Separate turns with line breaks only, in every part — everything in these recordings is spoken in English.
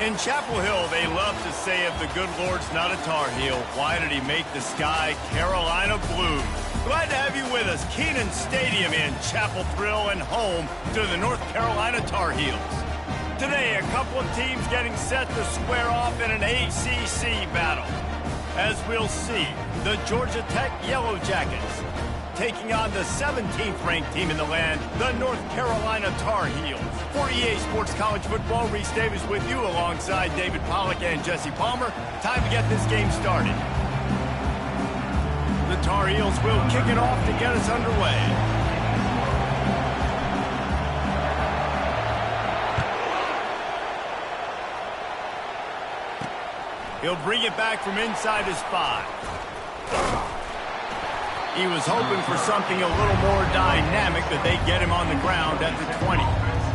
In Chapel Hill, they love to say if the good Lord's not a Tar Heel, why did he make the sky Carolina blue? Glad to have you with us. Kenan Stadium in Chapel Thrill and home to the North Carolina Tar Heels. Today, a couple of teams getting set to square off in an ACC battle. As we'll see, the Georgia Tech Yellow Jackets taking on the 17th ranked team in the land, the North Carolina Tar Heels. For EA Sports College Football, Reese Davis with you alongside David Pollack and Jesse Palmer. Time to get this game started. The Tar Heels will kick it off to get us underway. He'll bring it back from inside his 5. He was hoping for something a little more dynamic, but they get him on the ground at the 20.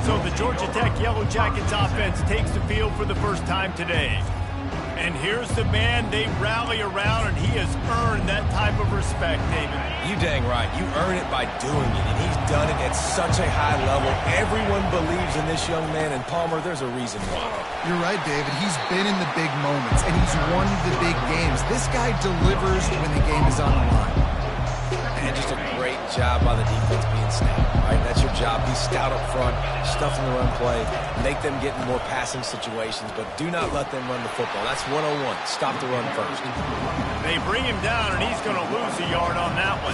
So the Georgia Tech Yellow Jackets offense takes the field for the first time today. And here's the man they rally around, and he has earned that type of respect, David.
You dang right. You earn it by doing it, and he's done it at such a high level. Everyone believes in this young man, and Palmer, there's a reason why.
You're right, David. He's been in the big moments, and he's won the big games. This guy delivers when the game is on the line.
And just a great job by the defense being stout, right? That's your job. Be stout up front, stuff in the run play, make them get in more passing situations, but do not let them run the football. That's 101. Stop the run first.
They bring him down, and he's going to lose a yard on that one.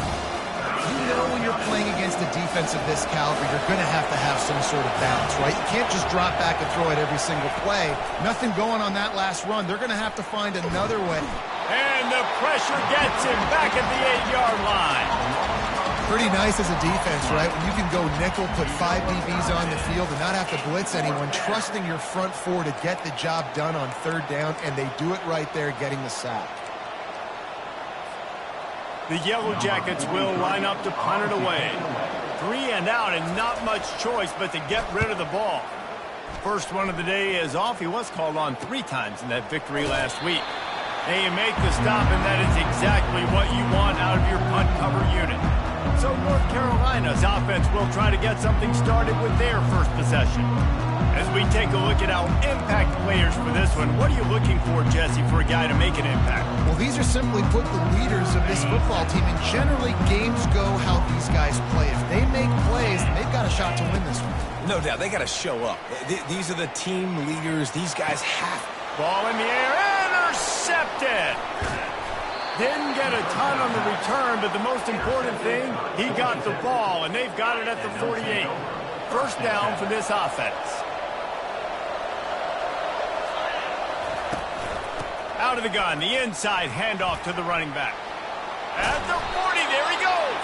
You know when you're playing against a defense of this caliber, you're going to have some sort of balance, right? You can't just drop back and throw it every single play. Nothing going on that last run. They're going to have to find another way.
And the pressure gets him back at the 8-yard line.
Pretty nice as a defense, right? When you can go nickel, put 5 DBs on the field and not have to blitz anyone, trusting your front 4 to get the job done on 3rd down, and they do it right there, getting the sack.
The Yellow Jackets will line up to punt it away. 3 and out, and not much choice but to get rid of the ball. First one of the day is off. He was called on 3 times in that victory last week. They make the stop, and that is exactly what you want out of your punt cover unit. So North Carolina's offense will try to get something started with their first possession. As we take a look at our impact players for this one, what are you looking for, Jesse, for a guy to make an impact?
Well, these are simply put the leaders of this football team, and generally games go how these guys play. If they make plays, they've got a shot to win this one.
No doubt. They got to show up. These are the team leaders. These guys have.
Ball in the air. Intercepted. Didn't get a ton on the return, but the most important thing, he got the ball, and they've got it at the 48. First down for this offense. Out of the gun, the inside handoff to the running back. At the 40, there he goes.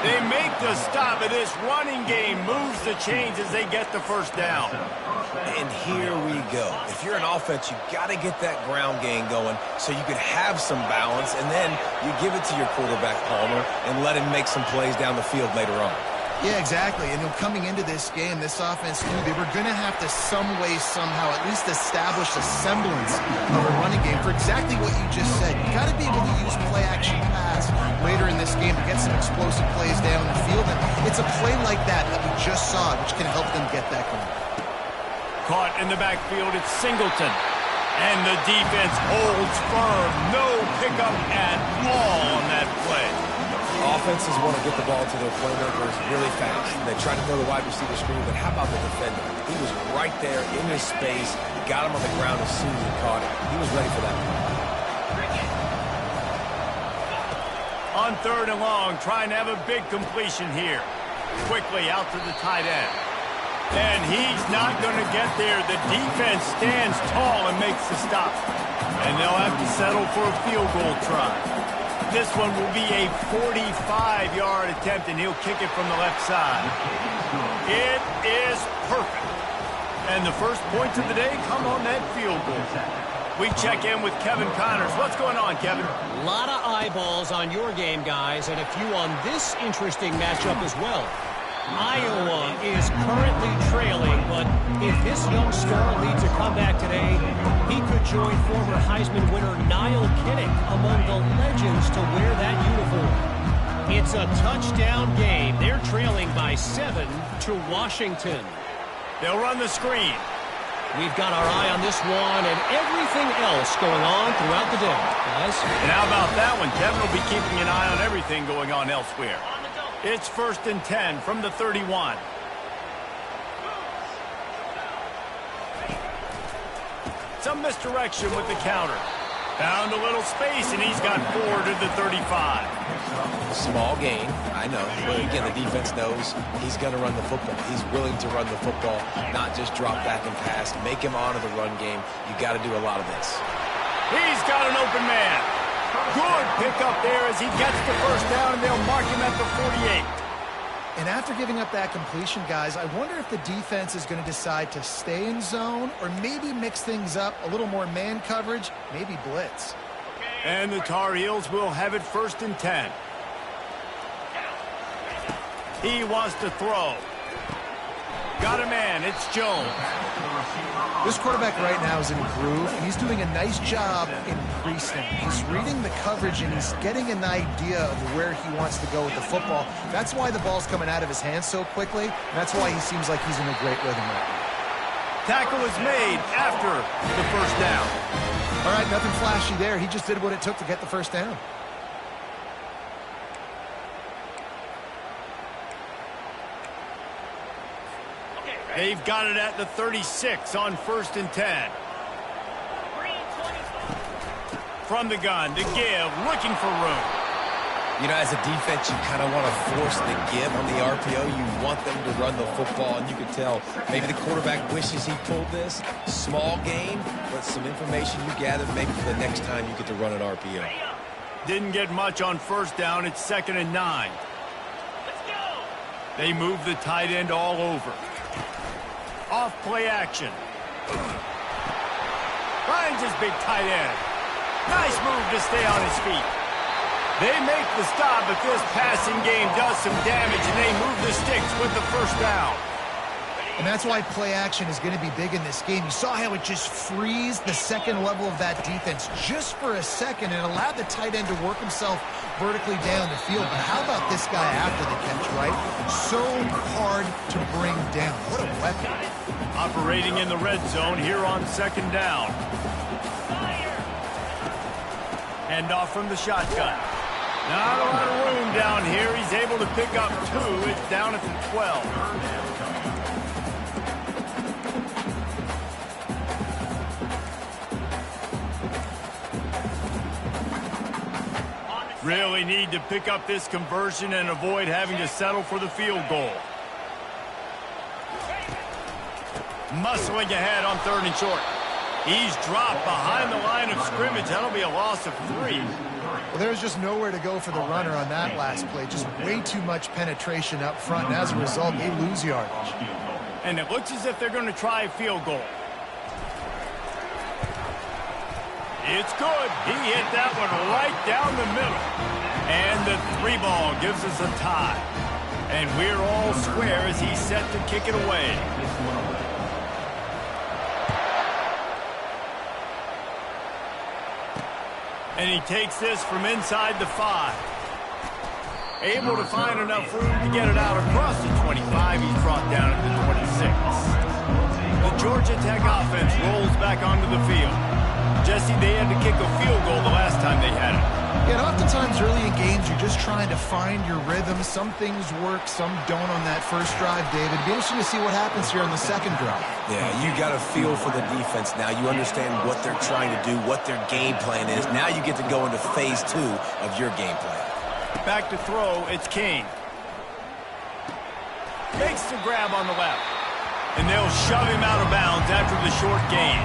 They make the stop, and this running game moves the chains as they get the first down.
And here we go. If you're an offense, you got to get that ground game going so you can have some balance, and then you give it to your quarterback, Palmer, and let him make some plays down the field later on.
Yeah, exactly. And coming into this game, this offense knew they were going to have to some way, somehow, at least establish a semblance of a running game for exactly what you just said. You got to be able to use play-action pass later in this game to get some explosive plays down the field. And it's a play like that we just saw, which can help them get that going.
Caught in the backfield, it's Singleton. And the defense holds firm. No pickup at all on that play.
Offenses want to get the ball to their playmakers really fast. They try to throw the wide receiver screen, but how about the defender? He was right there in his space, got him on the ground as soon as he caught it. He was ready for that.
On 3rd and long, trying to have a big completion here. Quickly out to the tight end. And he's not going to get there. The defense stands tall and makes the stop. And they'll have to settle for a field goal try. This one will be a 45-yard attempt, and he'll kick it from the left side. It is perfect. And the first points of the day come on that field goal. We check in with Kevin Connors. What's going on, Kevin?
A lot of eyeballs on your game, guys, and a few on this interesting matchup as well. Iowa is currently trailing, but if this young star leads a comeback today, he could join former Heisman winner Niall Kinnick among the legends to wear that uniform. It's a touchdown game. They're trailing by 7 to Washington.
They'll run the screen.
We've got our eye on this one and everything else going on throughout the day, guys.
And how about that one? Kevin will be keeping an eye on everything going on elsewhere. It's 1st and 10 from the 31. Some misdirection with the counter. Found a little space, and he's got 4 to the 35.
Small gain, I know. But again, the defense knows he's going to run the football. He's willing to run the football, not just drop back and pass. Make him honor the run game. You got to do a lot of this.
He's got an open man. Good pickup there as he gets the first down, and they'll mark him at the 48.
And after giving up that completion, guys, I wonder if the defense is going to decide to stay in zone or maybe mix things up, a little more man coverage, maybe blitz.
And the Tar Heels will have it 1st and 10. He wants to throw. Got a man. It's Jones.
This quarterback right now is in a groove, and he's doing a nice job in pre-snap. He's reading the coverage, and he's getting an idea of where he wants to go with the football. That's why the ball's coming out of his hands so quickly, and that's why he seems like he's in a great rhythm right now.
Tackle is made after the first down.
All right, nothing flashy there. He just did what it took to get the first down.
They've got it at the 36 on 1st and 10. From the gun to give, looking for room.
You know, as a defense, you kind of want to force the give on the RPO. You want them to run the football, and you can tell maybe the quarterback wishes he pulled this. Small gain, but some information you gather maybe for the next time you get to run an RPO.
Didn't get much on first down. It's 2nd and 9. They move the tight end all over. Off play action. Finds his big tight end. Nice move to stay on his feet. They make the stop, but this passing game does some damage, and they move the sticks with the first down.
And that's why play action is going to be big in this game. You saw how it just freezed the second level of that defense just for a second and allowed the tight end to work himself vertically down the field. But how about this guy after the catch, right? So hard to bring down. What a weapon.
Operating in the red zone here on 2nd down. Hand off from the shotgun. Not a lot of room down here. He's able to pick up 2. It's down at the 12. Really need to pick up this conversion and avoid having to settle for the field goal. Muscling ahead on 3rd and short. He's dropped behind the line of scrimmage. That'll be a loss of 3.
Well, there's just nowhere to go for the runner on that last play. Just way too much penetration up front, and as a result, they lose yardage.
And it looks as if they're going to try a field goal. It's good. He hit that one right down the middle. And the 3 ball gives us a tie. And we're all square as he's set to kick it away. And he takes this from inside the 5. Able to find enough room to get it out across the 25. He's brought down at the 26. The Georgia Tech offense rolls back onto the field. Jesse, they had to kick a field goal the last time they had it.
Yeah, and oftentimes early in games, you're just trying to find your rhythm. Some things work, some don't on that first drive, David. It'd be interesting to see what happens here on the second drive.
Yeah, you got a feel for the defense now. You understand what they're trying to do, what their game plan is. Now you get to go into phase 2 of your game plan.
Back to throw, it's King. Makes the grab on the left. And they'll shove him out of bounds after the short gain.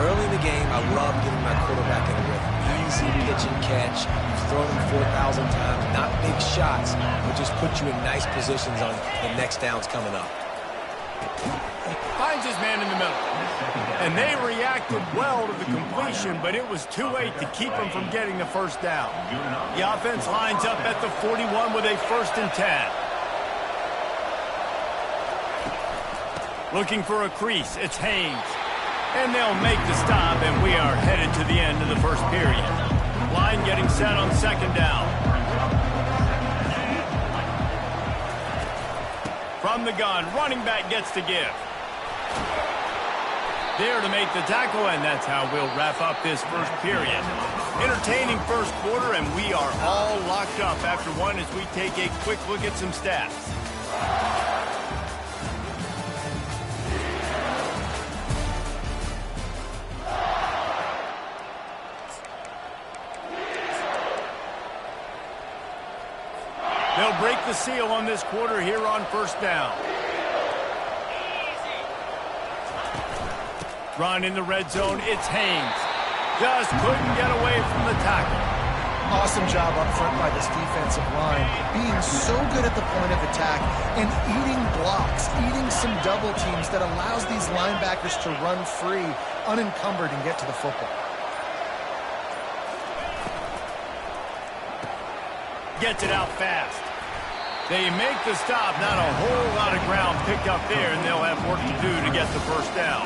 Early in the game, I love getting my quarterback in a rhythm. Easy pitch and catch. You've thrown him 4,000 times. Not big shots, but just put you in nice positions on the next downs coming up.
Finds his man in the middle. And they reacted well to the completion, but it was too late to keep him from getting the first down. The offense lines up at the 41 with a 1st and 10. Looking for a crease. It's Haynes. And they'll make the stop, and we are headed to the end of the first period. Line getting set on 2nd down. From the gun, running back gets to give. There to make the tackle, and that's how we'll wrap up this first period. Entertaining first quarter, and we are all locked up after one as we take a quick look at some stats. They'll break the seal on this quarter here on first down. Run in the red zone, it's Haynes. Just couldn't get away from the tackle.
Awesome job up front by this defensive line, being so good at the point of attack and eating blocks, eating some double teams that allows these linebackers to run free, unencumbered, and get to the football.
Gets it out fast. They make the stop, not a whole lot of ground picked up there, and they'll have work to do to get the first down.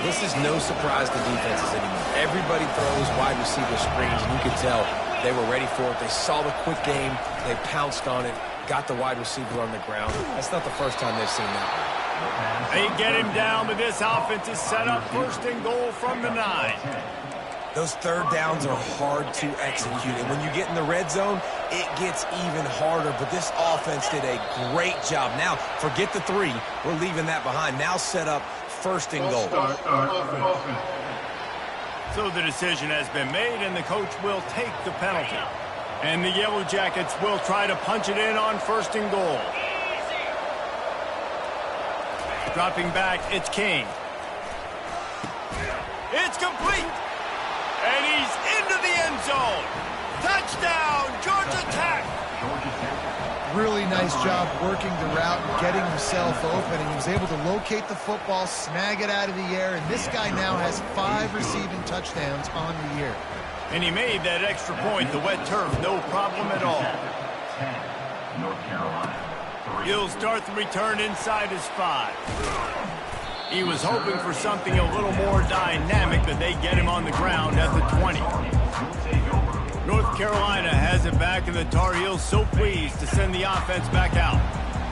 This is no surprise to defenses anymore. Everybody throws wide receiver screens, and you can tell they were ready for it. They saw the quick game. They pounced on it, got the wide receiver on the ground. That's not the first time they've seen that one.
They get him down, but this offense is set up first and goal from the 9.
Those third downs are hard to execute, and when you get in the red zone, it gets even harder, but this offense did a great job. Now, forget the 3. We're leaving that behind. Now set up first and goal.
So the decision has been made, and the coach will take the penalty. And the Yellow Jackets will try to punch it in on first and goal. Dropping back, it's King. It's complete! And he's into the end zone. Touchdown, Georgia Tech.
Really nice job working the route and getting himself open, and he was able to locate the football, snag it out of the air, and this guy now has 5 receiving touchdowns on the year.
And he made that extra point, the wet turf, no problem at all. He'll start the return inside his 5. He was hoping for something a little more dynamic, but they get him on the ground at the 20. North Carolina has it back, and the Tar Heels so pleased to send the offense back out.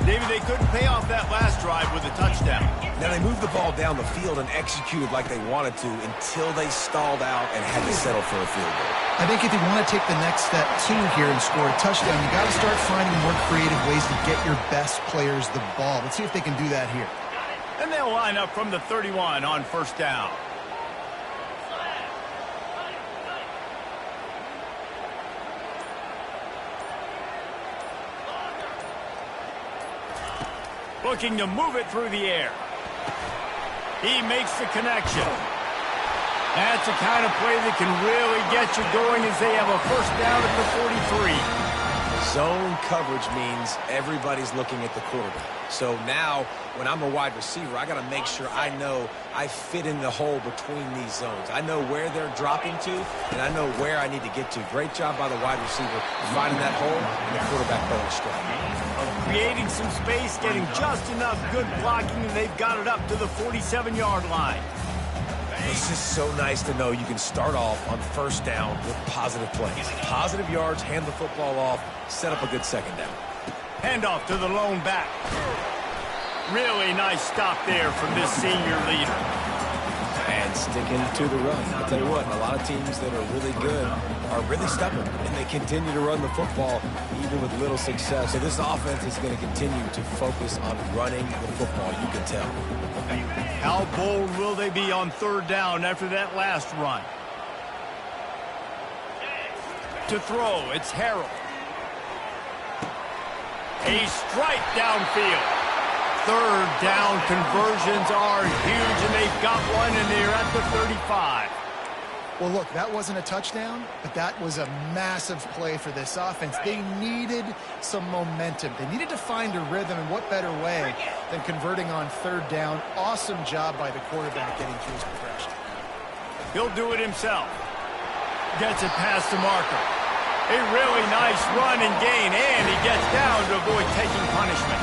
David, they couldn't pay off that last drive with a touchdown.
Now, they moved the ball down the field and executed like they wanted to until they stalled out and had to settle for a field goal.
I think if you want to take the next step, too, here and score a touchdown, you got to start finding more creative ways to get your best players the ball. Let's see if they can do that here.
And they'll line up from the 31 on first down. Looking to move it through the air. He makes the connection. That's the kind of play that can really get you going as they have a first down at the 43.
Zone coverage means everybody's looking at the quarterback. So now, when I'm a wide receiver, I got to make sure I know I fit in the hole between these zones. I know where they're dropping to, and I know where I need to get to. Great job by the wide receiver finding that hole, and the quarterback going straight.
Creating some space, getting just enough good blocking, and they've got it up to the 47-yard line.
It's just so nice to know you can start off on first down with positive plays. Positive yards, hand the football off, set up a good second down.
Handoff to the lone back. Really nice stop there from this senior leader.
And sticking to the run. I'll tell you what, a lot of teams that are really good are really stubborn, and they continue to run the football even with little success. So this offense is going to continue to focus on running the football, you can tell.
How bold will they be on third down after that last run? To throw, it's Harrell. A strike downfield. Third down conversions are huge, and they've got one, and they're at the 35.
Well, look, that wasn't a touchdown, but that was a massive play for this offense. They needed some momentum. They needed to find a rhythm, and what better way than converting on third down. Awesome job by the quarterback getting through his progression.
He'll do it himself. Gets it past the marker. A really nice run and gain, and he gets down to avoid taking punishment.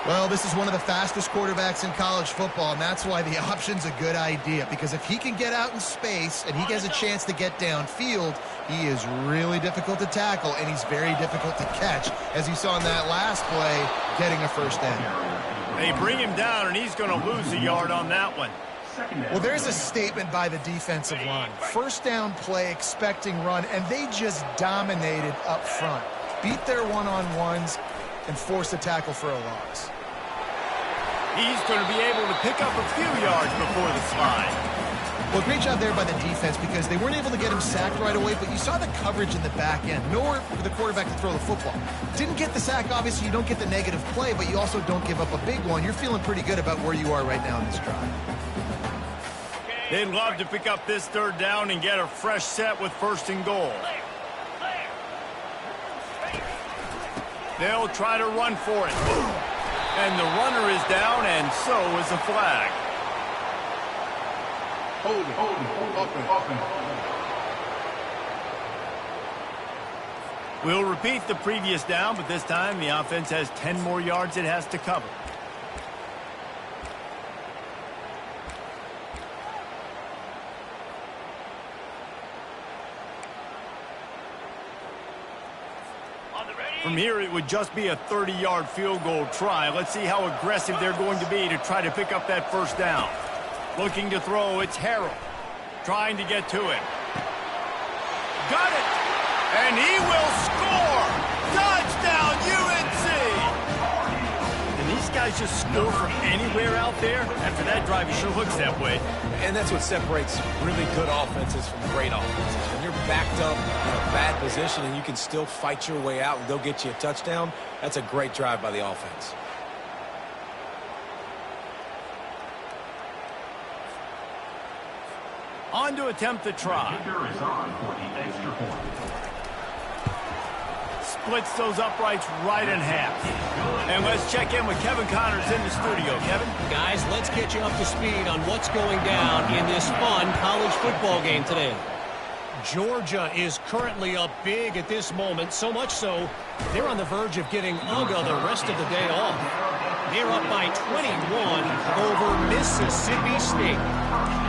Well, this is one of the fastest quarterbacks in college football, and that's why the option's a good idea, because if he can get out in space and he has a chance to get downfield, he is really difficult to tackle, and he's very difficult to catch, as you saw in that last play, getting a first down.
They bring him down, and he's going to lose a yard on that one.
Well, there's a statement by the defensive line. First down play, expecting run, and they just dominated up front. Beat their one-on-ones and forced a tackle for a loss.
He's going to be able to pick up a few yards before the slide.
Well, great job there by the defense because they weren't able to get him sacked right away, but you saw the coverage in the back end. Nowhere for the quarterback to throw the football. Didn't get the sack, obviously. You don't get the negative play, but you also don't give up a big one. You're feeling pretty good about where you are right now in this drive.
They'd love to pick up this third down and get a fresh set with 1st and goal. They'll try to run for it. And the runner is down, and so is the flag. We'll repeat the previous down, but this time the offense has 10 more yards it has to cover. From here, it would just be a 30-yard field goal try. Let's see how aggressive they're going to be to try to pick up that 1st down. Looking to throw, it's Harrell. Trying to get to him. Got it! And he will score! Touchdown, UNC! And these guys just score from anywhere out there? After that drive, it sure looks that way.
And that's what separates really good offenses from great offenses. When you're backed up in a bad position and you can still fight your way out and go get you a touchdown, that's a great drive by the offense.
On to attempt the try. Splits those uprights right in half. And let's check in with Kevin Connors in the studio. Kevin?
Guys, let's get you up to speed on what's going down in this fun college football game today. Georgia is currently up big at this moment, so much so they're on the verge of getting UGA the rest of the day off. They're up by 21 over Mississippi State.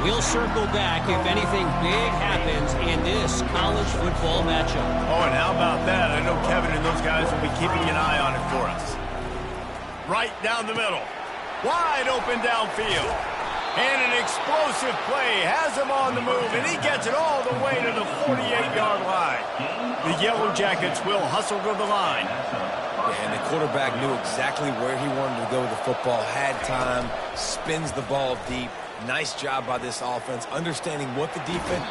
We'll circle back if anything big happens in this college football matchup.
Oh, and how about that? I know Kevin and those guys will be keeping an eye on it for us. Right down the middle. Wide open downfield. And an explosive play has him on the move, and he gets it all the way to the 48-yard line. The Yellow Jackets will hustle to the line.
And the quarterback knew exactly where he wanted to go with the football, had time, spins the ball deep. Nice job by this offense, understanding what the defense...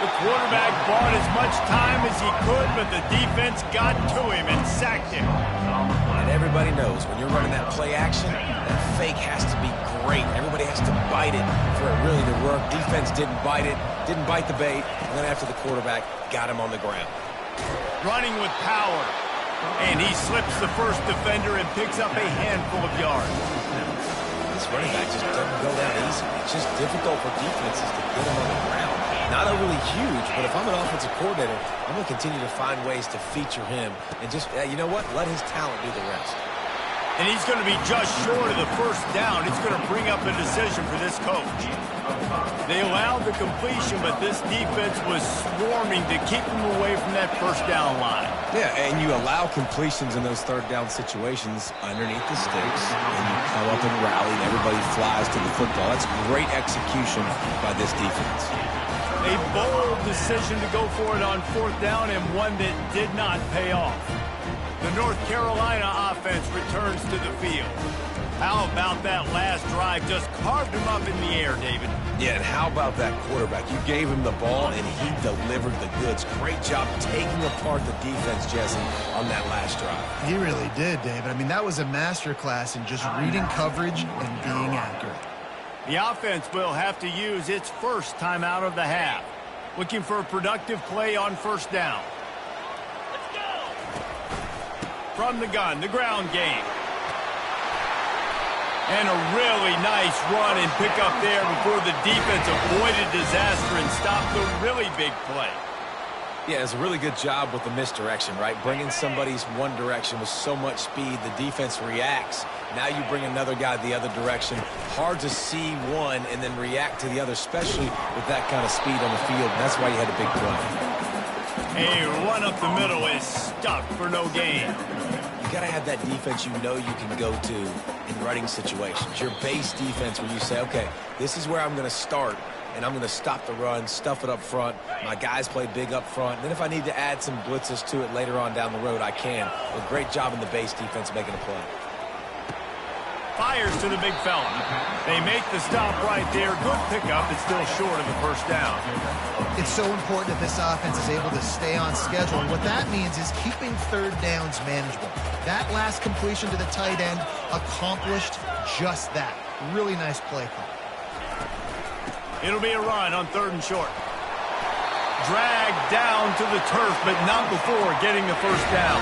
The quarterback bought as much time as he could, but the defense got to him and sacked him.
And everybody knows when you're running that play action, that fake has to be great. Everybody has to bite it for it really to work. Defense didn't bite it, didn't bite the bait, and then after the quarterback got him on the ground.
Running with power. And he slips the first defender and picks up a handful of yards.
This running back just doesn't go down easy. It's just difficult for defenses to get him on the ground. Not overly huge, but if I'm an offensive coordinator, I'm going to continue to find ways to feature him and just, you know what, let his talent do the rest.
And he's going to be just short of the 1st down. It's going to bring up a decision for this coach. They allowed the completion, but this defense was swarming to keep them away from that 1st down line.
Yeah, and you allow completions in those 3rd down situations underneath the sticks, and you come up and rally, and everybody flies to the football. That's great execution by this defense.
A bold decision to go for it on 4th down, and one that did not pay off. The North Carolina offense returns to the field. How about that last drive? Just carved him up in the air, David.
Yeah, and how about that quarterback? You gave him the ball, and he delivered the goods. Great job taking apart the defense, Jesse, on that last drive.
He really did, David. I mean, that was a masterclass in just reading coverage and being accurate.
The offense will have to use its first timeout of the half. Looking for a productive play on 1st down. Let's go! From the gun, the ground game. And a really nice run and pick up there before the defense avoided disaster and stopped the really big play.
Yeah, it's a really good job with the misdirection, right? Bringing somebody's one direction with so much speed, the defense reacts. Now you bring another guy the other direction. Hard to see one and then react to the other, especially with that kind of speed on the field. And that's why you had a big play.
A run up the middle is stuck for no gain.
you got to have that defense you know you can go to in running situations. Your base defense where you say, okay, this is where I'm going to start, and I'm going to stop the run, stuff it up front. My guys play big up front. And then if I need to add some blitzes to it later on down the road, I can. A great job in the base defense making a play.
Fires to the big fella. They make the stop right there. Good pickup. It's still short of the first down.
It's so important that this offense is able to stay on schedule. And what that means is keeping third downs manageable. That last completion to the tight end accomplished just that. Really nice play call.
It'll be a run on 3rd and short. Dragged down to the turf, but not before getting the first down.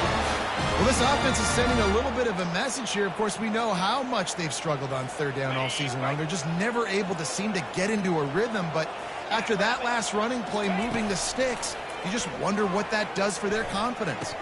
Well, this offense is sending a little bit of a message here. Of course, we know how much they've struggled on 3rd down all season long. They're just never able to seem to get into a rhythm. But after that last running play, moving the sticks, you just wonder what that does for their confidence.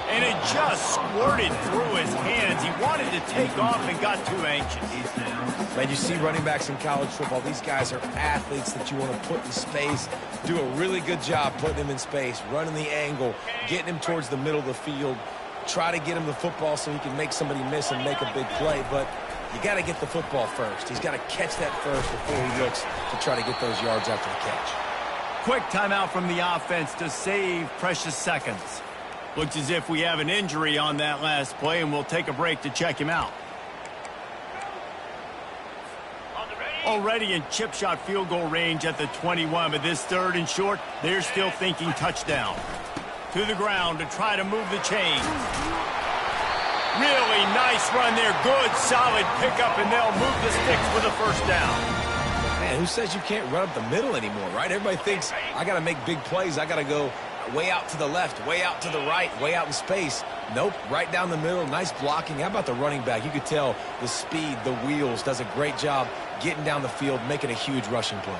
And it just squirted through his hands. He wanted to take off and got too anxious.
Man, you see running backs in college football. These guys are athletes that you want to put in space, do a really good job putting them in space, running the angle, getting him towards the middle of the field, try to get him the football so he can make somebody miss and make a big play. But you got to get the football first. He's got to catch that first before he looks to try to get those yards after the catch.
Quick timeout from the offense to save precious seconds. Looks as if we have an injury on that last play, and we'll take a break to check him out. Already in chip shot field goal range at the 21, but this 3rd and short, they're still thinking touchdown. To the ground to try to move the chains. Really nice run there. Good, solid pickup, and they'll move the sticks for the first down.
Man, who says you can't run up the middle anymore, right? Everybody thinks, I got to make big plays. I got to go way out to the left, way out to the right, way out in space. Nope, right down the middle. Nice blocking. How about the running back? You could tell the speed, the wheels, does a great job getting down the field, making a huge rushing play.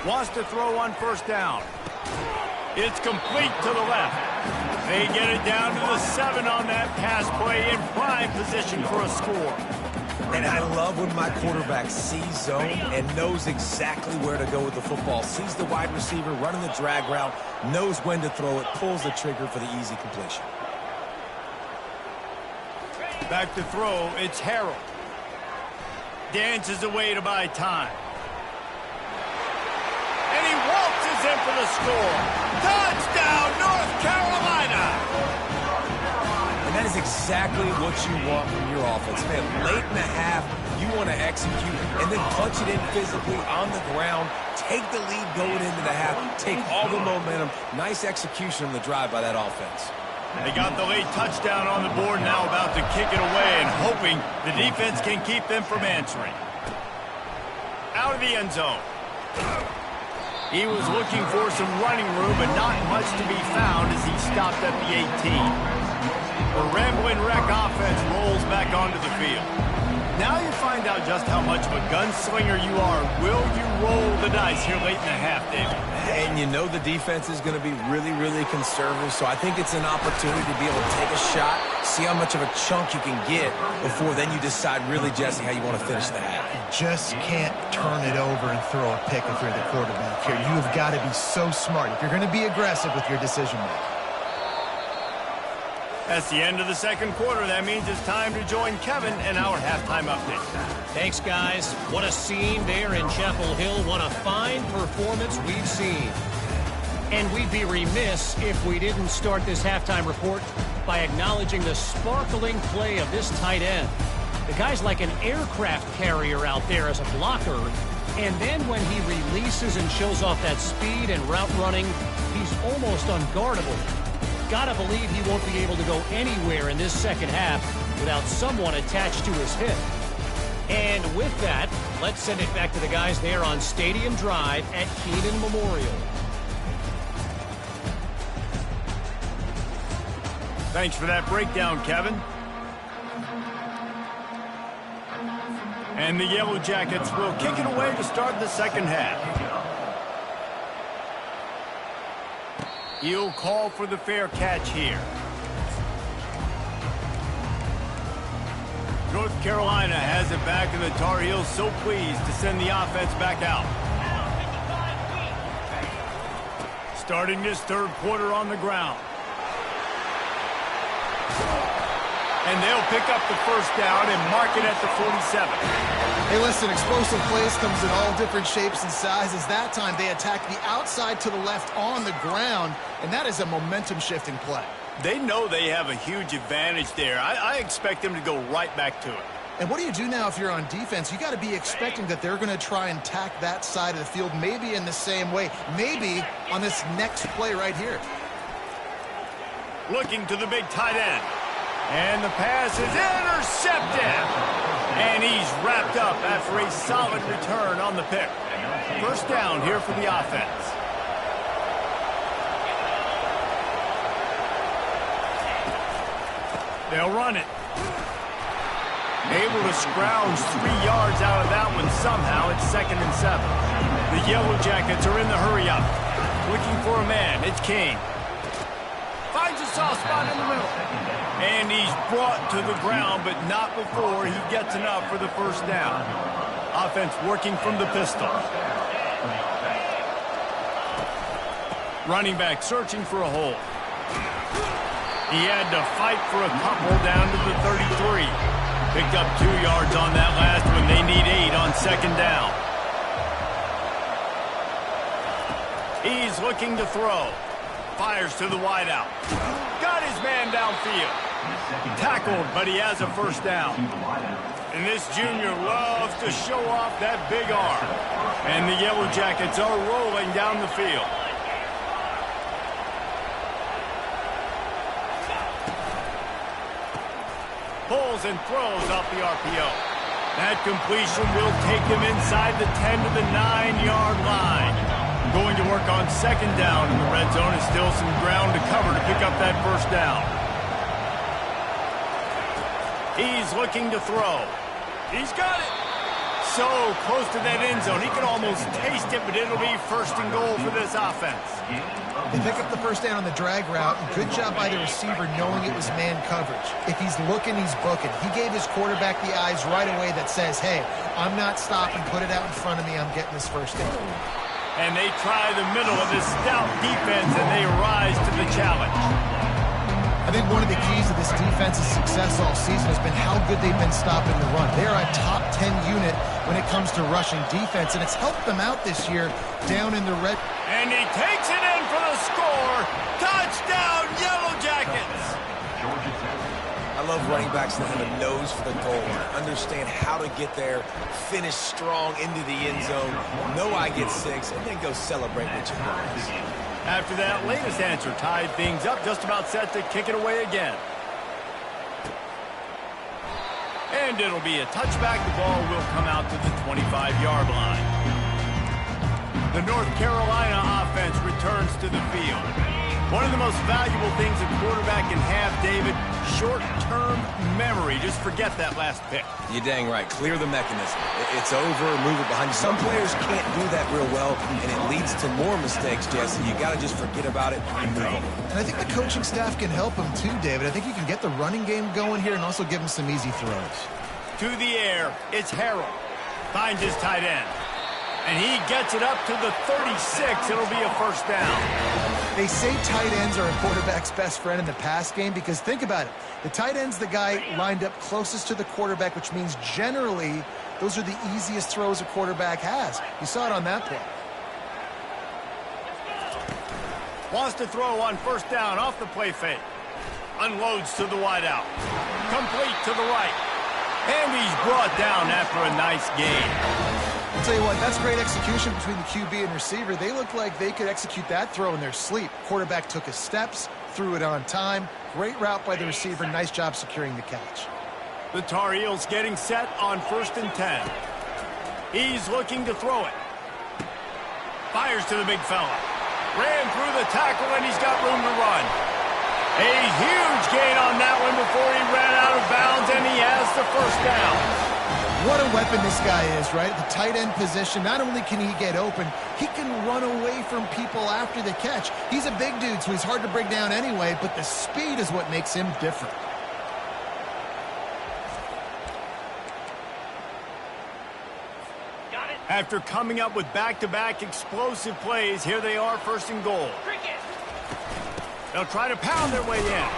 Wants to throw on 1st down. It's complete to the left. They get it down to the 7 on that pass play, in prime position for a score.
And I love when my quarterback sees zone and knows exactly where to go with the football. Sees the wide receiver running the drag route, knows when to throw it, pulls the trigger for the easy completion.
Back to throw, it's Harold. Dances away to buy time. And he waltzes in for the score. Touchdown, North Carolina!
And that is exactly what you want from your offense. Man, late in the half, you want to execute and then punch it in physically on the ground. Take the lead going into the half. Take all the momentum. Nice execution on the drive by that offense.
They got the late touchdown on the board, now about to kick it away and hoping the defense can keep them from answering. Out of the end zone. He was looking for some running room, but not much to be found as he stopped at the 18. The rambling wreck offense rolls back onto the field. Now you find out just how much of a gunslinger you are. Will you roll the dice here late in the half, David?
And you know the defense is going to be really, really conservative, so I think it's an opportunity to be able to take a shot, see how much of a chunk you can get before then you decide really, Jesse, how you want to finish the half.
You just can't turn it over and throw a pick if you're the quarterback here. You have got to be so smart if you're going to be aggressive with your decision-making.
That's the end of the 2nd quarter. That means it's time to join Kevin in our halftime update.
Thanks, guys. What a scene there in Chapel Hill. What a fine performance we've seen. And we'd be remiss if we didn't start this halftime report by acknowledging the sparkling play of this tight end. The guy's like an aircraft carrier out there as a blocker. And then when he releases and shows off that speed and route running, he's almost unguardable. Gotta believe he won't be able to go anywhere in this 2nd half without someone attached to his hip. And with that, let's send it back to the guys there on Stadium Drive at Keenan Memorial.
Thanks for that breakdown, Kevin. And the Yellow Jackets will kick it away to start the 2nd half. He'll call for the fair catch here. Throws North Carolina has it back, and the Tar Heels so pleased to send the offense back out. Starting this third quarter on the ground. And they'll pick up the first down and mark it at the 47.
Hey, listen, explosive plays comes in all different shapes and sizes. That time they attack the outside to the left on the ground, and that is a momentum-shifting play.
They know they have a huge advantage there. I expect them to go right back to it.
And what do you do now if you're on defense? You got to be expecting that they're going to try and tack that side of the field, maybe in the same way, maybe on this next play right here.
Looking to the big tight end. And the pass is intercepted. And he's wrapped up after a solid return on the pick. First down here for the offense. They'll run it. Able to scrounge 3 yards out of that one somehow. It's 2nd and 7. The Yellow Jackets are in the hurry-up. Looking for a man. It's King. Finds a soft spot in the middle. And he's brought to the ground, but not before he gets enough for the first down. Offense working from the pistol. Running back searching for a hole. He had to fight for a couple down to the 33. Picked up 2 yards on that last one. They need 8 on 2nd down. He's looking to throw. Fires to the wideout. Got his man downfield. Tackled, but he has a first down. And this junior loves to show off that big arm. And the Yellow Jackets are rolling down the field. Pulls and throws off the RPO. That completion will take him inside the 10 to the 9-yard line. Going to work on 2nd down in the red zone. Is still some ground to cover to pick up that first down. He's looking to throw. He's got it. So close to that end zone. He can almost taste it, but it'll be 1st and goal for this offense.
They pick up the first down on the drag route. Good job by the receiver knowing it was man coverage. If he's looking, he's booking. He gave his quarterback the eyes right away that says, hey, I'm not stopping. Put it out in front of me. I'm getting this first down.
And they try the middle of this stout defense, and they rise to the challenge.
I think one of the keys to this defense's success all season has been how good they've been stopping the run. They're a top 10 unit when it comes to rushing defense, and it's helped them out this year down in the red.
And he takes it in for the score. Touchdown, Yellow Jackets.
I love running backs that have a nose for the goal and understand how to get there, finish strong into the end zone, know I get 6, and then go celebrate with your boys.
After that latest answer tied things up, just about set to kick it away again. And it'll be a touchback. The ball will come out to the 25-yard line. The North Carolina offense returns to the field. One of the most valuable things a quarterback can have, David, short-term memory. Just forget that last pick.
You're dang right. Clear the mechanism. It's over, move it behind you. Some players can't do that real well, and it leads to more mistakes, Jesse. You got to just forget about it and move on.
And I think the coaching staff can help him too, David. I think you can get the running game going here and also give him some easy throws.
To the air, it's Harrell. Finds his tight end. And he gets it up to the 36. It'll be a first down.
They say tight ends are a quarterback's best friend in the pass game because think about it. The tight end's the guy lined up closest to the quarterback, which means generally those are the easiest throws a quarterback has. You saw it on that play.
Wants to throw on first down off the play fake. Unloads to the wideout. Complete to the right. And he's brought down after a nice gain.
I'll tell you what, that's great execution between the QB and receiver. They look like they could execute that throw in their sleep. Quarterback took his steps, threw it on time. Great route by the receiver. Nice job securing the catch.
The Tar Heels getting set on 1st and 10. He's looking to throw it. Fires to the big fella. Ran through the tackle, and he's got room to run. A huge gain on that one before he ran out of bounds, and he has the first down.
What a weapon this guy is, right? The tight end position, not only can he get open, he can run away from people after the catch. He's a big dude, so he's hard to bring down anyway, but the speed is what makes him different.
After coming up with back-to-back explosive plays, here they are, first and goal. They'll try to pound their way in.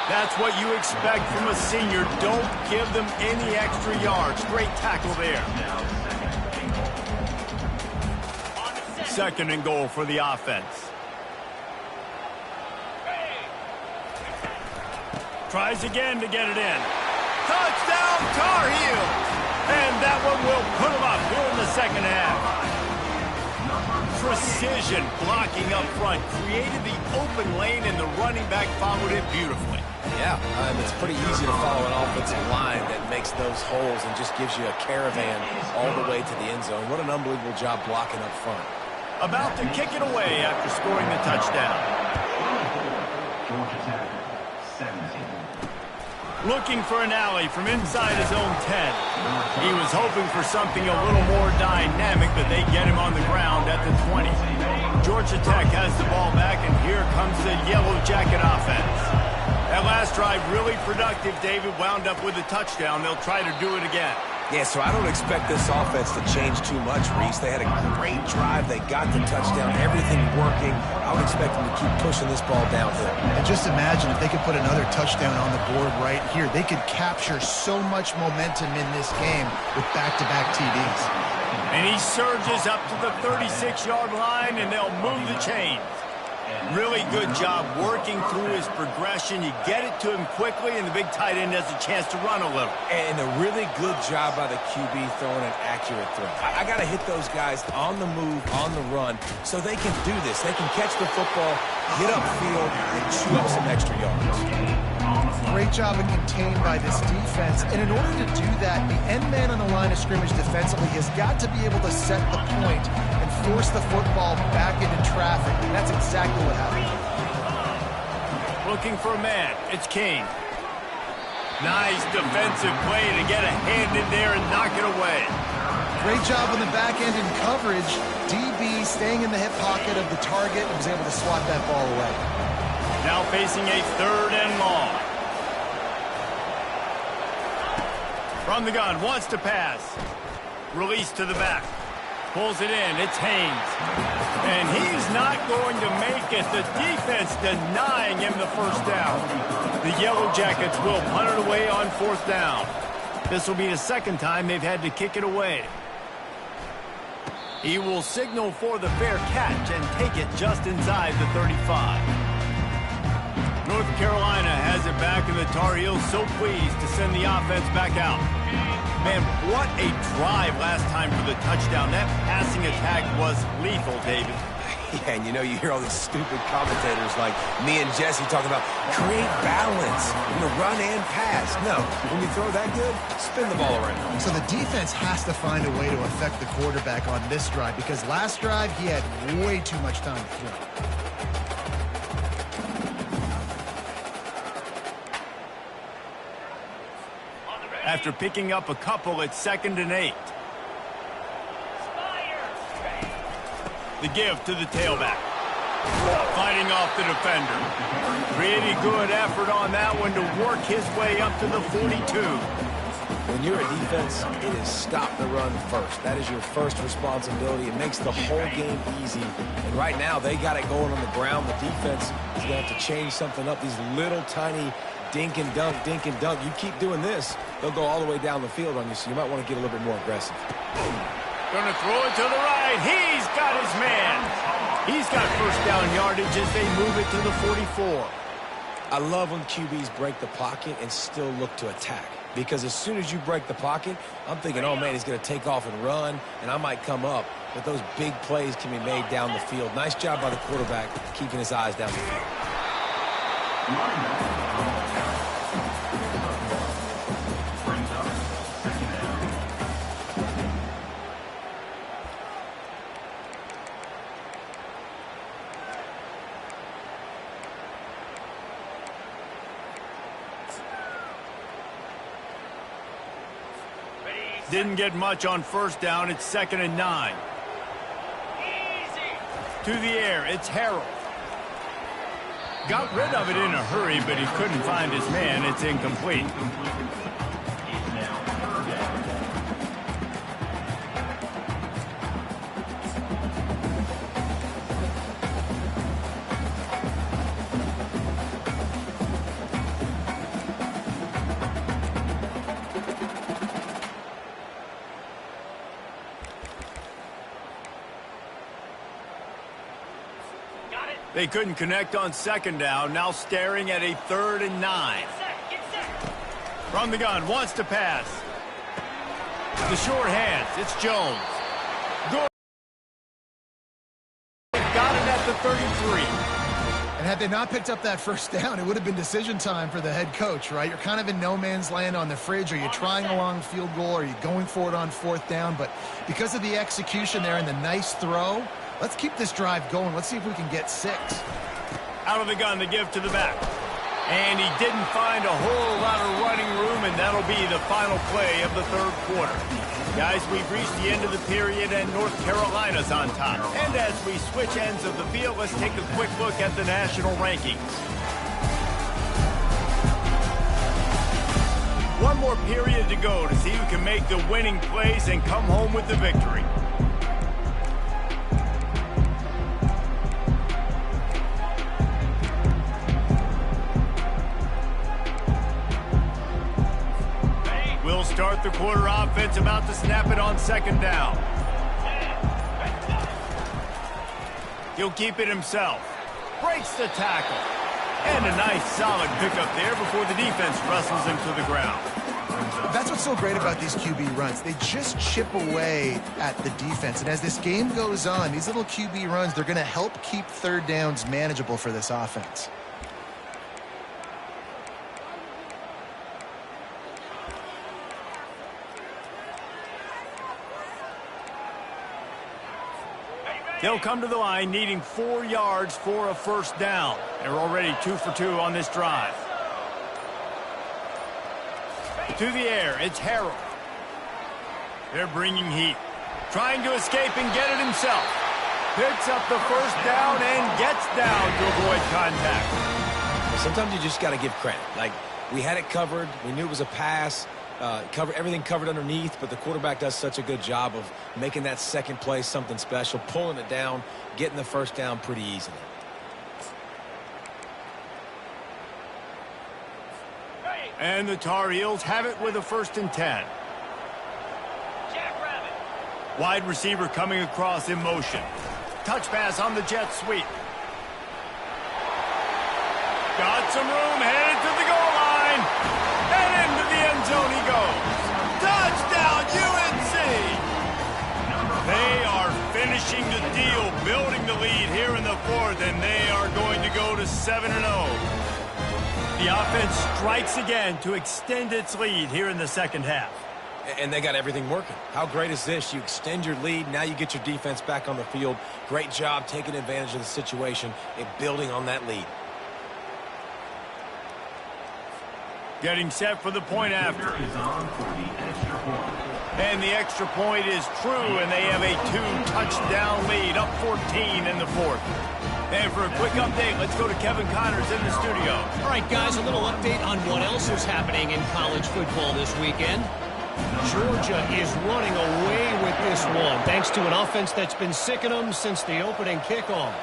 That's what you expect from a senior. Don't give them any extra yards. Great tackle there. Second and goal for the offense. Tries again to get it in. Touchdown, Tar Heels! And that one will put them up here in the second half. Precision blocking up front. Created the open lane, and the running back followed it beautifully.
Yeah, it's pretty easy to follow an offensive line that makes those holes and just gives you a caravan all the way to the end zone. What an unbelievable job blocking up front.
About to kick it away after scoring the touchdown. Looking for an alley from inside his own 10. He was hoping for something a little more dynamic, but they get him on the ground at the 20. Georgia Tech has the ball back, and here comes the Yellow Jacket offense. That last drive really productive. David wound up with a touchdown. They'll try to do it again.
Yeah, so I don't expect this offense to change too much, Reese. They had a great drive. They got the touchdown. Everything working. I would expect them to keep pushing this ball downhill.
And just imagine if they could put another touchdown on the board right here. They could capture so much momentum in this game with back-to-back TDs.
And he surges up to the 36-yard line, and they'll move the chains. Really good job working through his progression. You get it to him quickly, and the big tight end has a chance to run a little.
And a really good job by the QB throwing an accurate throw. I got to hit those guys on the move, on the run, so they can do this. They can catch the football, get upfield, and chew up some extra yards.
Great job of contained by this defense. And in order to do that, the end man on the line of scrimmage defensively has got to be able to set the point and force the football back into traffic. And that's exactly what happened.
Looking for a man. It's King. Nice defensive play to get a hand in there and knock it away.
Great job on the back end in coverage. DB staying in the hip pocket of the target and was able to swat that ball away.
Now facing a third and long. From the gun, wants to pass. Release to the back. Pulls it in. It's Haynes. And he's not going to make it. The defense denying him the first down. The Yellow Jackets will punt it away on fourth down. This will be the second time they've had to kick it away. He will signal for the fair catch and take it just inside the 35. North Carolina has it back, and the Tar Heels so pleased to send the offense back out. Man, what a drive last time for the touchdown. That passing attack was lethal, David.
Yeah, and you hear all these stupid commentators like me and Jesse talking about create balance, run and pass. No, when you throw that good, spin the ball around.
So the defense has to find a way to affect the quarterback on this drive, because last drive he had way too much time to throw.
After picking up a couple, it's 2nd and 8. The give to the tailback. Fighting off the defender. Pretty good effort on that one to work his way up to the 42.
When you're a defense, it is stop the run first. That is your first responsibility. It makes the whole game easy. And right now, they got it going on the ground. The defense is going to have to change something up. These little tiny dink and dunk, dink and dunk. You keep doing this, they'll go all the way down the field on you, so you might want to get a little bit more aggressive.
Going to throw it to the right. He's got his man. He's got first down yardage as they move it to the 44.
I love when QBs break the pocket and still look to attack. Because as soon as you break the pocket, I'm thinking, oh, man, he's going to take off and run, and I might come up. But those big plays can be made down the field. Nice job by the quarterback keeping his eyes down the field.
Didn't get much on first down. It's 2nd and 9. To the air, it's Harold. Got rid of it in a hurry, but he couldn't find his man. It's incomplete. They couldn't connect on second down, now staring at a 3rd and 9. From the gun, wants to pass. The short hands, it's Jones. Good. Got it at the 33.
And had they not picked up that first down, it would have been decision time for the head coach, right? You're kind of in no man's land on the fridge. Are you trying a long field goal? Are you going for it on 4th down? But because of the execution there and the nice throw, let's keep this drive going. Let's see if we can get 6.
Out of the gun, the give to the back. And he didn't find a whole lot of running room, and that'll be the final play of the 3rd quarter. Guys, we've reached the end of the period, and North Carolina's on top. And as we switch ends of the field, let's take a quick look at the national rankings. One more period to go to see who can make the winning plays and come home with the victory. We'll start the quarter offense, about to snap it on 2nd down. He'll keep it himself. Breaks the tackle. And a nice solid pickup there before the defense wrestles him to the ground.
That's what's so great about these QB runs. They just chip away at the defense. And as this game goes on, these little QB runs, they're going to help keep 3rd downs manageable for this offense.
They'll come to the line needing 4 yards for a 1st down. They're already 2 for 2 on this drive. To the air, it's Harrell. They're bringing heat. Trying to escape and get it himself. Picks up the 1st down and gets down to avoid contact.
Sometimes you just got to give credit. Like, we had it covered. We knew it was a pass. Everything covered underneath, but the quarterback does such a good job of making that second play something special, pulling it down, getting the 1st down pretty easily.
And the Tar Heels have it with a 1st and 10. Wide receiver coming across in motion. Touch pass on the jet sweep. Got some room, headed to the goal line. And into the end zone he goes. Touchdown, UNC! They are finishing the deal, building the lead here in the 4th, and they are going to go to 7-0. The offense strikes again to extend its lead here in the 2nd half.
And they got everything working. How great is this? You extend your lead, now you get your defense back on the field. Great job taking advantage of the situation and building on that lead.
Getting set for the point after. And the extra point is true, and they have a 2-touchdown lead, up 14 in the 4th. And for a quick update, let's go to Kevin Connors in the studio.
All right, guys, a little update on what else is happening in college football this weekend. Georgia is running away with this one, thanks to an offense that's been sicking them since the opening kickoff.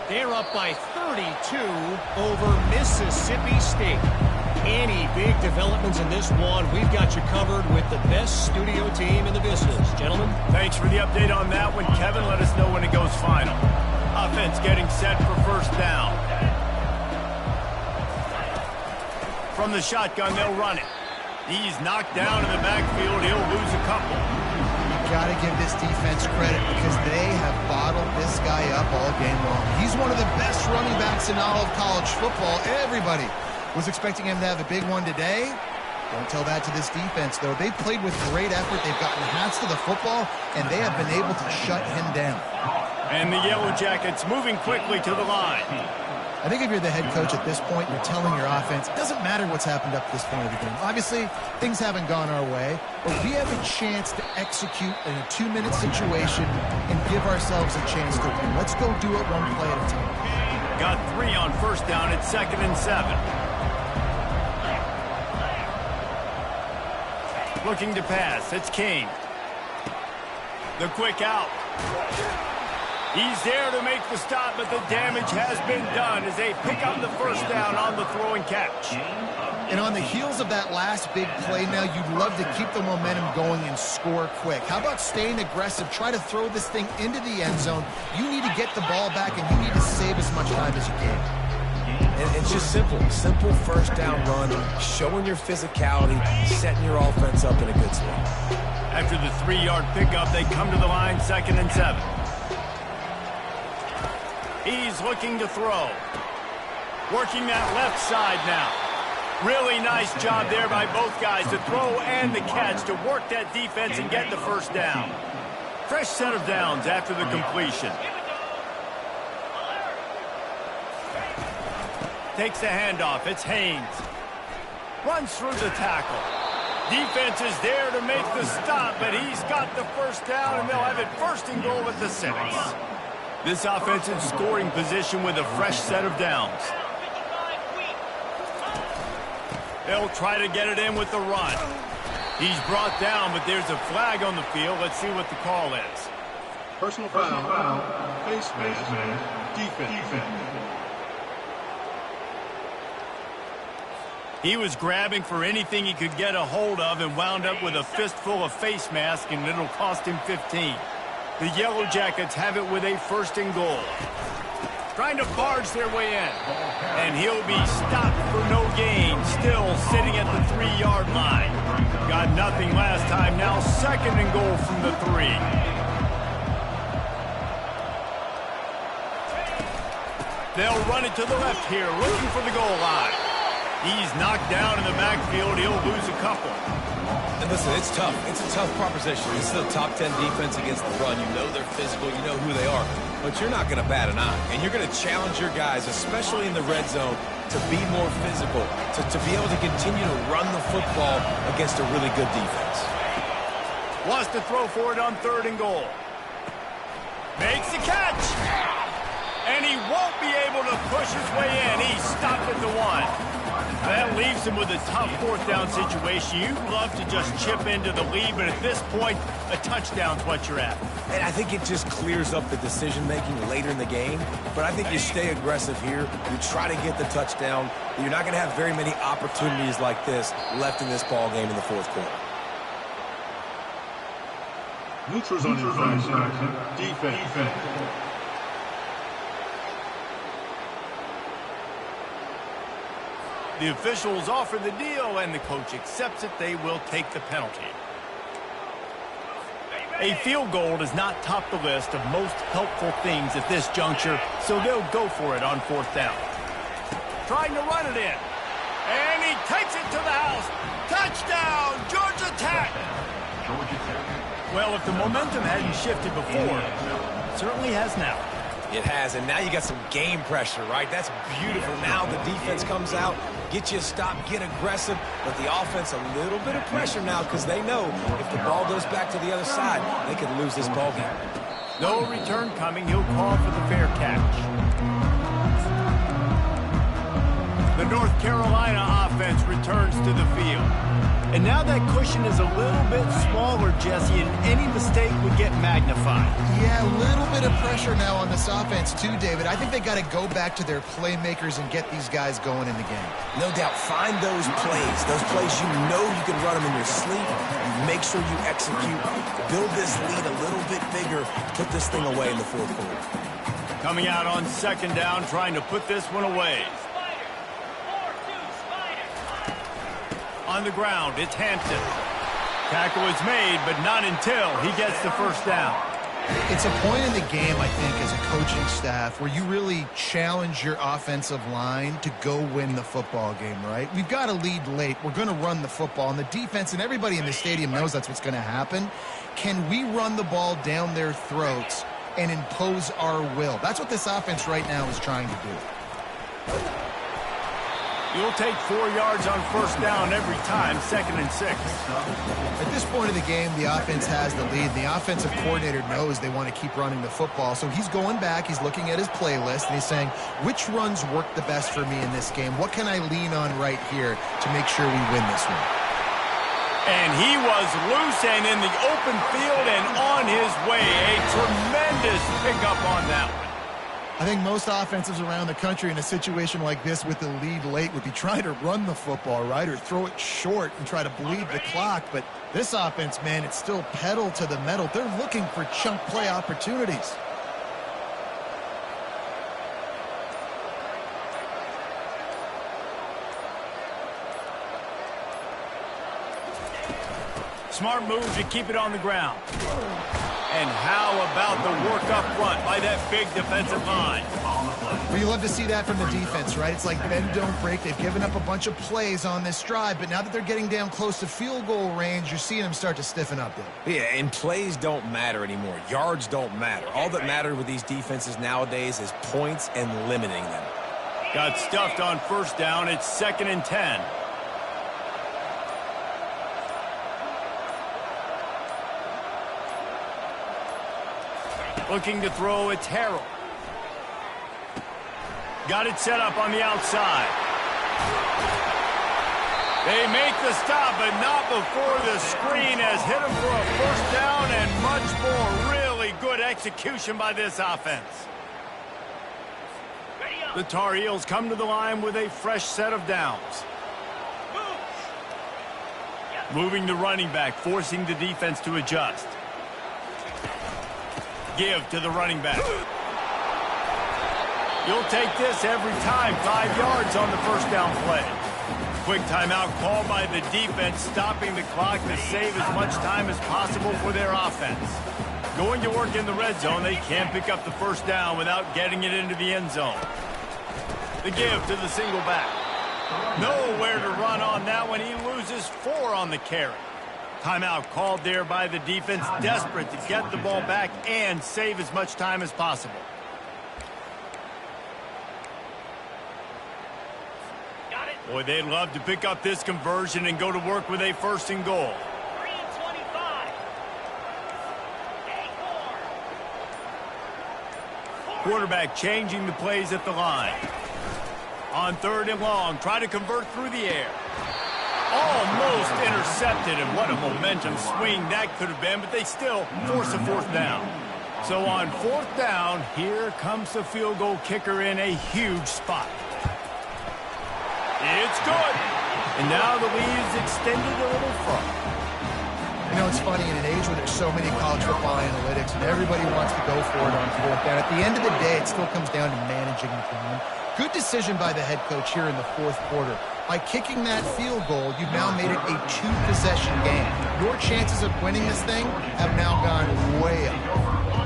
They're up by 32 over Mississippi State. Any big developments in this one, we've got you covered with the best studio team in the business. Gentlemen?
Thanks for the update on that one, Kevin. Let us know when it goes final. Offense getting set for 1st down. From the shotgun, they'll run it. He's knocked down in the backfield. He'll lose a couple.
Got to give this defense credit because they have bottled this guy up all game long. He's one of the best running backs in all of college football. Everybody was expecting him to have a big one today. Don't tell that to this defense, though. They played with great effort. They've gotten hands to the football, and they have been able to shut him down.
And the Yellow Jackets moving quickly to the line.
I think if you're the head coach at this point, you're telling your offense, it doesn't matter what's happened up to this point of the game. Obviously, things haven't gone our way, but we have a chance to execute in a 2-minute situation and give ourselves a chance to win. Let's go do it one play at a time.
Got 3 on 1st down at 2nd and 7. Looking to pass, it's King. The quick out. He's there to make the stop, but the damage has been done as they pick up the 1st down on the throw and catch.
And on the heels of that last big play now, you'd love to keep the momentum going and score quick. How about staying aggressive? Try to throw this thing into the end zone. You need to get the ball back, and you need to save as much time as you can.
And it's just simple first down run, showing your physicality, setting your offense up in a good spot.
After the 3-yard pickup, they come to the line, 2nd and 7. He's looking to throw. Working that left side now. Really nice job there by both guys to throw and the catch to work that defense and get the first down. Fresh set of downs after the completion. Takes the handoff. It's Haynes. Runs through the tackle. Defense is there to make the stop, but he's got the first down, and they'll have it 1st and goal at the 6. This offense in scoring position with a fresh set of downs. They'll try to get it in with the run. He's brought down, but there's a flag on the field. Let's see what the call is.
Personal foul. Face mask. Defense.
He was grabbing for anything he could get a hold of and wound up with a fistful of face mask, and it'll cost him 15. The Yellow Jackets have it with a 1st and goal. Trying to barge their way in. And he'll be stopped for no gain. Still sitting at the 3-yard line. Got nothing last time. Now 2nd and goal from the 3. They'll run it to the left here, looking for the goal line. He's knocked down in the backfield. He'll lose a couple.
And listen, it's tough. It's a tough proposition. This is a top 10 defense against the run. You know they're physical. You know who they are. But you're not going to bat an eye. And you're going to challenge your guys, especially in the red zone, to be more physical, to be able to continue to run the football against a really good defense.
Wants to throw for it on 3rd and goal. Makes the catch. And he won't be able to push his way in. He's stopped at the 1. That leaves him with a tough 4th down situation. You'd love to just chip into the lead, but at this point, a touchdown's what you're at.
And I think it just clears up the decision-making later in the game. But I think you stay aggressive here. You try to get the touchdown. You're not going to have very many opportunities like this left in this ball game in the 4th quarter.
Neutrals on the defense.
The officials offer the deal, and the coach accepts it. They will take the penalty. A field goal does not top the list of most helpful things at this juncture, so they'll go for it on 4th down. Trying to run it in. And he takes it to the house. Touchdown, Georgia Tech! Well, if the momentum hadn't shifted before, it certainly has now.
It has, and now you got some game pressure, right? That's beautiful. Now the defense comes out, get you a stop, get aggressive, but the offense a little bit of pressure now because they know if the ball goes back to the other side, they could lose this ball game.
No return coming. He'll call for the fair catch. The North Carolina offense returns to the field. And now that cushion is a little bit smaller, Jesse, and any mistake would get magnified.
Yeah, a little bit of pressure now on this offense too, David. I think they got to go back to their playmakers and get these guys going in the game.
No doubt. Find those plays you know you can run them in your sleep. Make sure you execute. Build this lead a little bit bigger. Put this thing away in the 4th quarter.
Coming out on 2nd down, trying to put this one away. On the ground, it's Hampton. Tackle is made, but not until he gets the first down.
It's a point in the game, I think, as a coaching staff where you really challenge your offensive line to go win the football game, right? We've got a lead late. We're going to run the football, and the defense and everybody in the stadium knows that's what's going to happen. Can we run the ball down their throats and impose our will? That's what this offense right now is trying to do.
You'll take 4 yards on 1st down every time, 2nd and 6.
At this point of the game, the offense has the lead. The offensive coordinator knows they want to keep running the football. So he's going back, he's looking at his playlist, and he's saying, which runs work the best for me in this game? What can I lean on right here to make sure we win this one?
And he was loose and in the open field and on his way. A tremendous pickup on that one.
I think most offenses around the country in a situation like this with the lead late would be trying to run the football, right, or throw it short and try to bleed the clock. But this offense, man, it's still pedal to the metal. They're looking for chunk play opportunities.
Smart move to keep it on the ground. And how about the work up front by that big defensive line?
Well, you love to see that from the defense, right? It's like bend, don't break. They've given up a bunch of plays on this drive, but now that they're getting down close to field goal range, you're seeing them start to stiffen up there.
Yeah, and plays don't matter anymore. Yards don't matter. All that matters with these defenses nowadays is points and limiting them.
Got stuffed on first down. It's 2nd and 10. Looking to throw, it's Harrell. Got it set up on the outside. They make the stop, but not before the screen has hit him for a first down and much more. Really good execution by this offense. The Tar Heels come to the line with a fresh set of downs. Moving the running back, forcing the defense to adjust. Give to the running back. You'll take this every time. 5 yards on the first down play. Quick timeout called by the defense, stopping the clock to save as much time as possible for their offense. Going to work in the red zone, they can't pick up the first down without getting it into the end zone. The give to the single back. Nowhere to run on that one. He loses 4 on the carry. Timeout called there by the defense, desperate to get the ball back and save as much time as possible. Boy, they'd love to pick up this conversion and go to work with a 1st and goal.
3-25.
Quarterback changing the plays at the line. On 3rd and long, try to convert through the air. Almost intercepted, and what a momentum swing that could have been, but they still force a 4th down. So on 4th down, here comes the field goal kicker in a huge spot. It's good. And now the lead is extended a little further.
You know, it's funny, in an age where there's so many college football analytics and everybody wants to go for it on 4th down, at the end of the day, it still comes down to managing the game. Good decision by the head coach here in the 4th quarter. By kicking that field goal, you've now made it a 2-possession game. Your chances of winning this thing have now gone way up.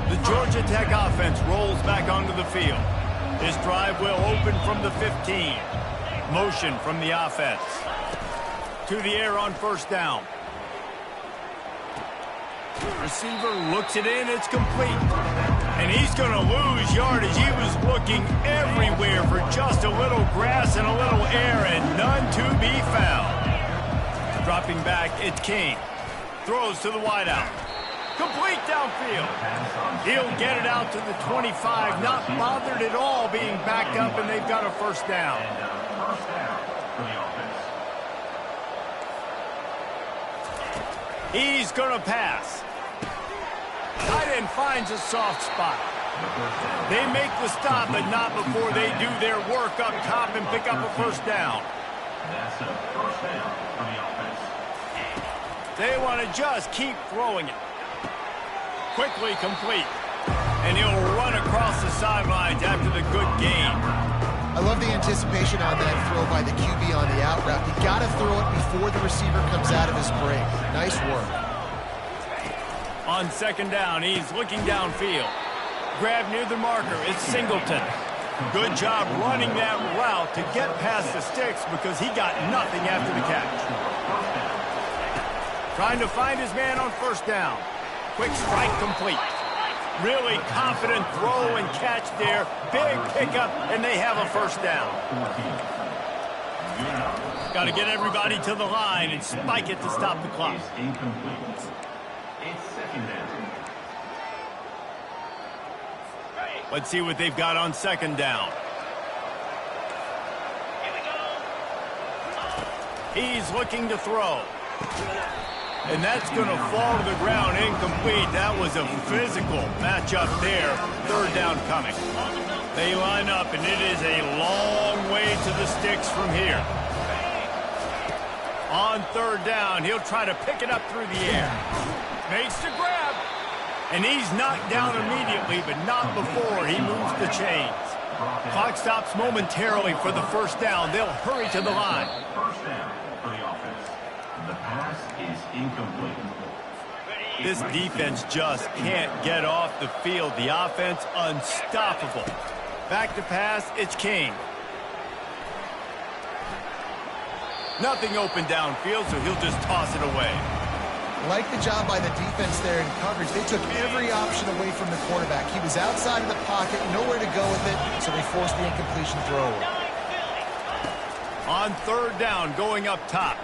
The Georgia Tech offense rolls back onto the field. This drive will open from the 15. Motion from the offense. To the air on 1st down. Receiver looks it in. It's complete. And he's going to lose yardage. He was looking everywhere for just a little grass and a little air, and none to be found. Dropping back, it's King. Throws to the wideout. Complete downfield. He'll get it out to the 25. Not bothered at all being backed up, and they've got a 1st down. He's going to pass. Tight end finds a soft spot. They make the stop, but not before they do their work up top and pick up a 1st down.
That's a 1st down for the offense.
They want to just keep throwing it. Quickly complete. And he'll run across the sidelines after the good gain.
I love the anticipation on that throw by the QB on the out route. You got to throw it before the receiver comes out of his break. Nice work.
On 2nd down, he's looking downfield. Grab near the marker, it's Singleton. Good job running that route to get past the sticks because he got nothing after the catch. Trying to find his man on 1st down. Quick strike complete. Really confident throw and catch there. Big pickup, and they have a 1st down. Got to get everybody to the line and spike it to stop the clock. Let's see what they've got on 2nd down. He's looking to throw. And that's going to fall to the ground incomplete. That was a physical matchup there. Third down coming. They line up, and it is a long way to the sticks from here. On third down, he'll try to pick it up through the air. Makes the grab. And he's knocked down immediately, but not before he moves the chains. Clock stops momentarily for the first down. They'll hurry to the line.
First down for the offense. The pass is incomplete.
This defense just can't get off the field. The offense unstoppable. Back to pass, it's King. Nothing open downfield, so he'll just toss it away.
Like the job by the defense there in coverage. They took every option away from the quarterback. He was outside of the pocket, nowhere to go with it, so they forced the incompletion throw.
On third down, going up top.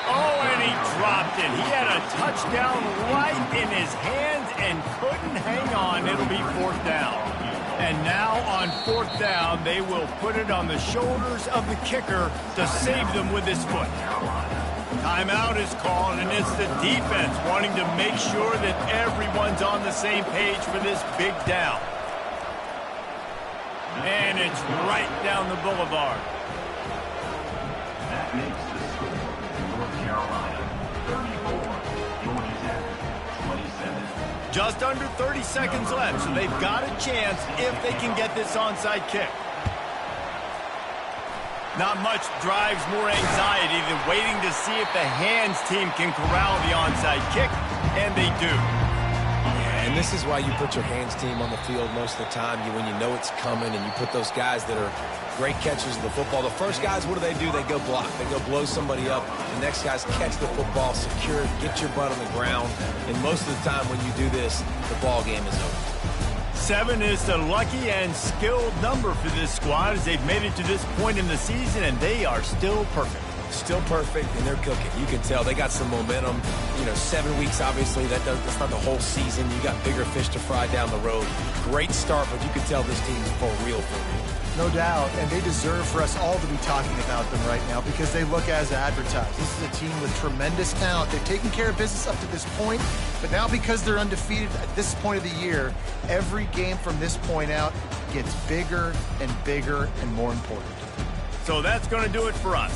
Oh, and he dropped it. He had a touchdown right in his hands and couldn't hang on. It'll be fourth down. And now on fourth down, they will put it on the shoulders of the kicker to save them with his foot. Timeout is called, and it's the defense wanting to make sure that everyone's on the same page for this big down. And it's right down the boulevard.
That makes the score. North Carolina, 34. Georgia Tech, 27.
Just under 30 seconds left, so they've got a chance if they can get this onside kick. Not much drives more anxiety than waiting to see if the hands team can corral the onside kick, and they do.
Yeah, and this is why you put your hands team on the field most of the time. When you know it's coming, and you put those guys that are great catchers of the football. The first guys, what do? They go block. They go blow somebody up. The next guys catch the football, secure it, get your butt on the ground. And most of the time when you do this, the ball game is over.
7 is the lucky and skilled number for this squad as they've made it to this point in the season, and they are still perfect.
Still perfect, and they're cooking. You can tell they got some momentum. 7 weeks, obviously, that's not the whole season. You got bigger fish to fry down the road. Great start, but you can tell this team's for real.
No doubt, and they deserve for us all to be talking about them right now because they look as advertised. This is a team with tremendous talent. They've taken care of business up to this point, but now because they're undefeated at this point of the year, every game from this point out gets bigger and bigger and more important.
So that's going to do it for us.